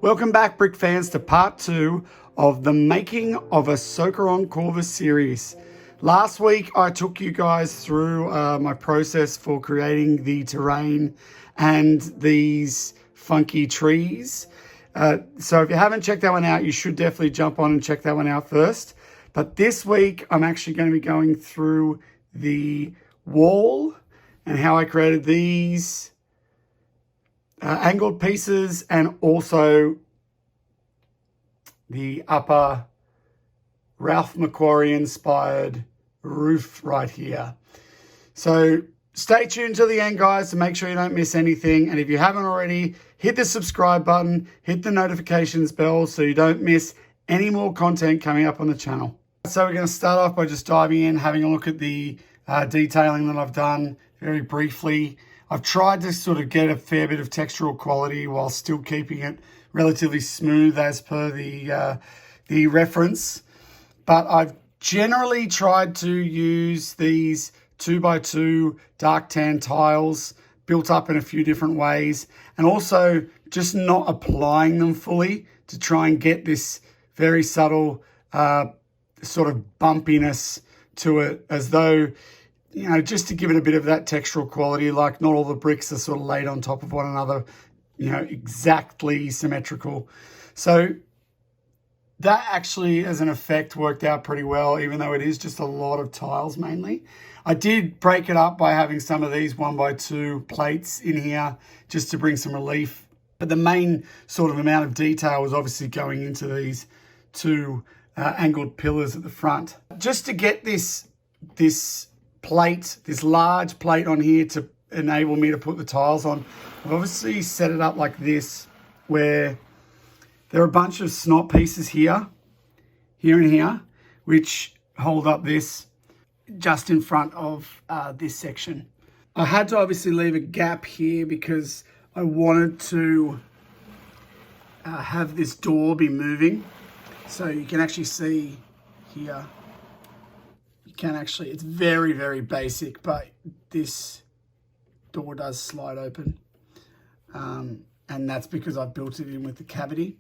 Welcome back, Brick fans, to part 2 of the Making of Ahsoka on Corvus series. Last week, I took you guys through my process for creating the terrain and these funky trees. So if you haven't checked that one out, you should definitely jump on and check that one out first. But this week, I'm actually going to be going through the wall and how I created these angled pieces, and also the upper Ralph McQuarrie inspired roof right here. So stay tuned to the end, guys, to make sure you don't miss anything. And if you haven't already, hit the subscribe button, hit the notifications bell so you don't miss any more content coming up on the channel. So we're going to start off by just diving in, having a look at the detailing that I've done very briefly. I've tried to sort of get a fair bit of textural quality while still keeping it relatively smooth as per the reference. But I've generally tried to use these 2x2 dark tan tiles built up in a few different ways, and also just not applying them fully to try and get this very subtle sort of bumpiness to it, as though, you know, just to give it a bit of that textural quality, like not all the bricks are sort of laid on top of one another, you know, exactly symmetrical. So that actually, as an effect, worked out pretty well, even though it is just a lot of tiles mainly. I did break it up by having some of these 1x2 plates in here just to bring some relief. But the main sort of amount of detail was obviously going into these two angled pillars at the front. Just to get this plate, this large plate on here to enable me to put the tiles on, I've obviously set it up like this, where there are a bunch of snot pieces here and here, which hold up this just in front of this section. I had to obviously leave a gap here because I wanted to have this door be moving. So you can actually see here, it's very, very basic, but this door does slide open. And that's because I built it in with the cavity.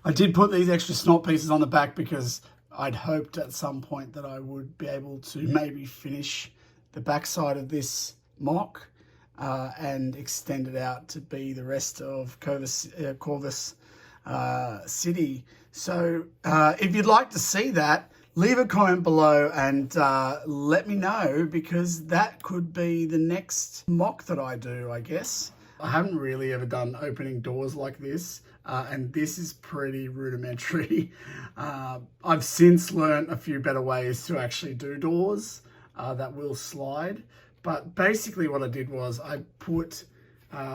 I did put these extra snot pieces on the back because I'd hoped at some point that I would be able to maybe finish the backside of this mock and extend it out to be the rest of Corvus City. So if you'd like to see that, leave a comment below and let me know, because that could be the next mock that I do, I guess. I haven't really ever done opening doors like this, and this is pretty rudimentary. I've since learned a few better ways to actually do doors that will slide. But basically what I did was I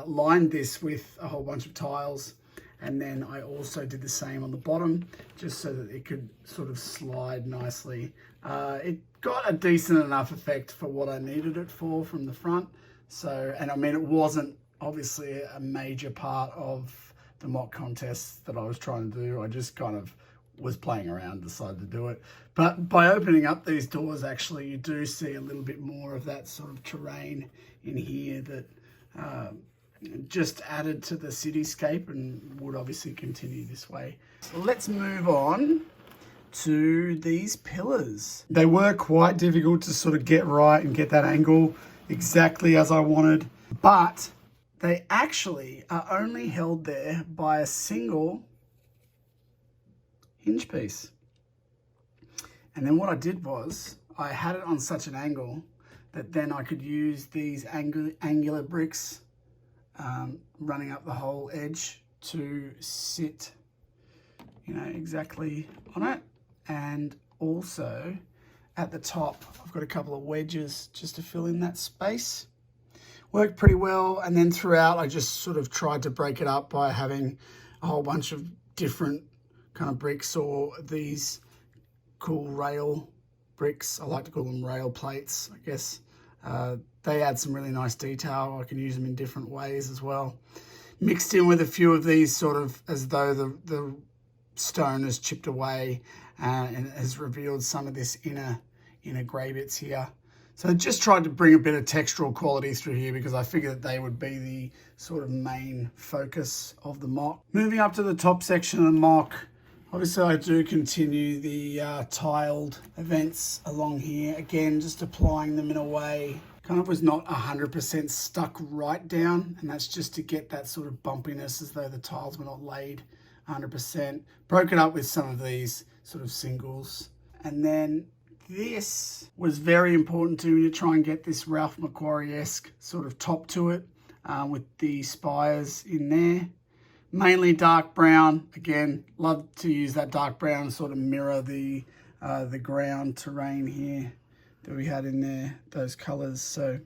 lined this with a whole bunch of tiles, and then I also did the same on the bottom, just so that it could sort of slide nicely. It got a decent enough effect for what I needed it for from the front. So, and I mean, it wasn't obviously a major part of the mock contest that I was trying to do. I just kind of was playing around, decided to do it. But by opening up these doors, actually, you do see a little bit more of that sort of terrain in here that just added to the cityscape and would obviously continue this way. So let's move on to these pillars. They were quite difficult to sort of get right and get that angle exactly as I wanted, but they actually are only held there by a single hinge piece. And then what I did was I had it on such an angle that then I could use these angular bricks running up the whole edge to sit, you know, exactly on it. And also at the top, I've got a couple of wedges just to fill in that space. Worked pretty well. And then throughout, I just sort of tried to break it up by having a whole bunch of different kind of bricks, or these cool rail bricks. I like to call them rail plates, I guess. They add some really nice detail. I can use them in different ways as well. Mixed in with a few of these sort of as though the stone has chipped away and has revealed some of this inner grey bits here. So I just tried to bring a bit of textural quality through here because I figured that they would be the sort of main focus of the MOC. Moving up to the top section of the MOC, obviously I do continue the tiled events along here. Again, just applying them in a way, kind of was not 100% stuck right down, and that's just to get that sort of bumpiness as though the tiles were not laid 100%. Broke it up with some of these sort of singles. And then this was very important to me to try and get this Ralph McQuarrie-esque sort of top to it with the spires in there. Mainly dark brown. Again, love to use that dark brown to sort of mirror the ground terrain here that we had in there, those colors. So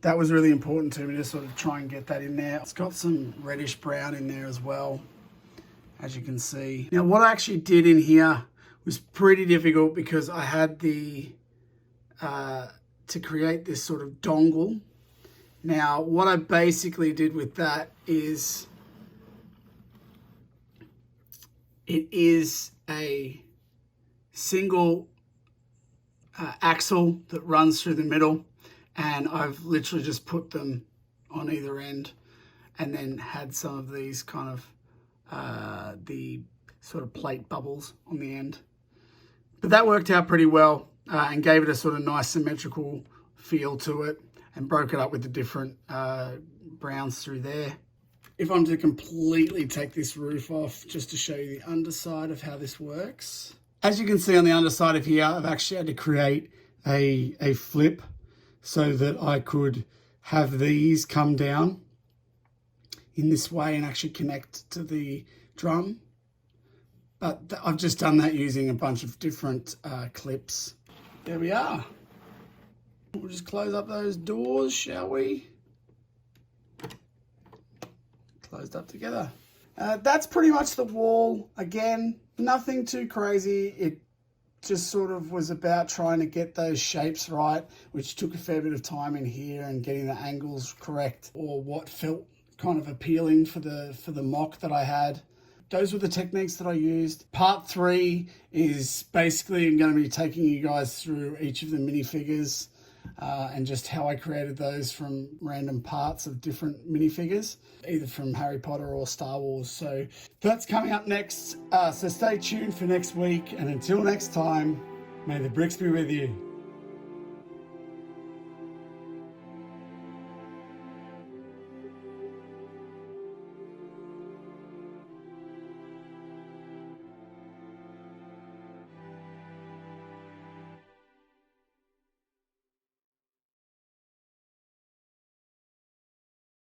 that was really important to me to sort of try and get that in there. It's got some reddish brown in there as well, as you can see. Now what I actually did in here was pretty difficult because I had the to create this sort of dongle. Now what I basically did with that is it is a single axle that runs through the middle, and I've literally just put them on either end and then had some of these kind of the sort of plate bubbles on the end. But that worked out pretty well and gave it a sort of nice symmetrical feel to it and broke it up with the different browns through there. If I'm to completely take this roof off, just to show you the underside of how this works. As you can see on the underside of here, I've actually had to create a flip so that I could have these come down in this way and actually connect to the drum. But I've just done that using a bunch of different clips. There we are. We'll just close up those doors, shall we? Closed up together. That's pretty much the wall. Again, nothing too crazy. It just sort of was about trying to get those shapes right, which took a fair bit of time in here and getting the angles correct, or what felt kind of appealing for the MOC that I had. Those were the techniques that I used. Part 3 is basically I'm going to be taking you guys through each of the minifigures and just how I created those from random parts of different minifigures, either from Harry Potter or Star Wars. So that's coming up next. So stay tuned for next week. And until next time, may the bricks be with you.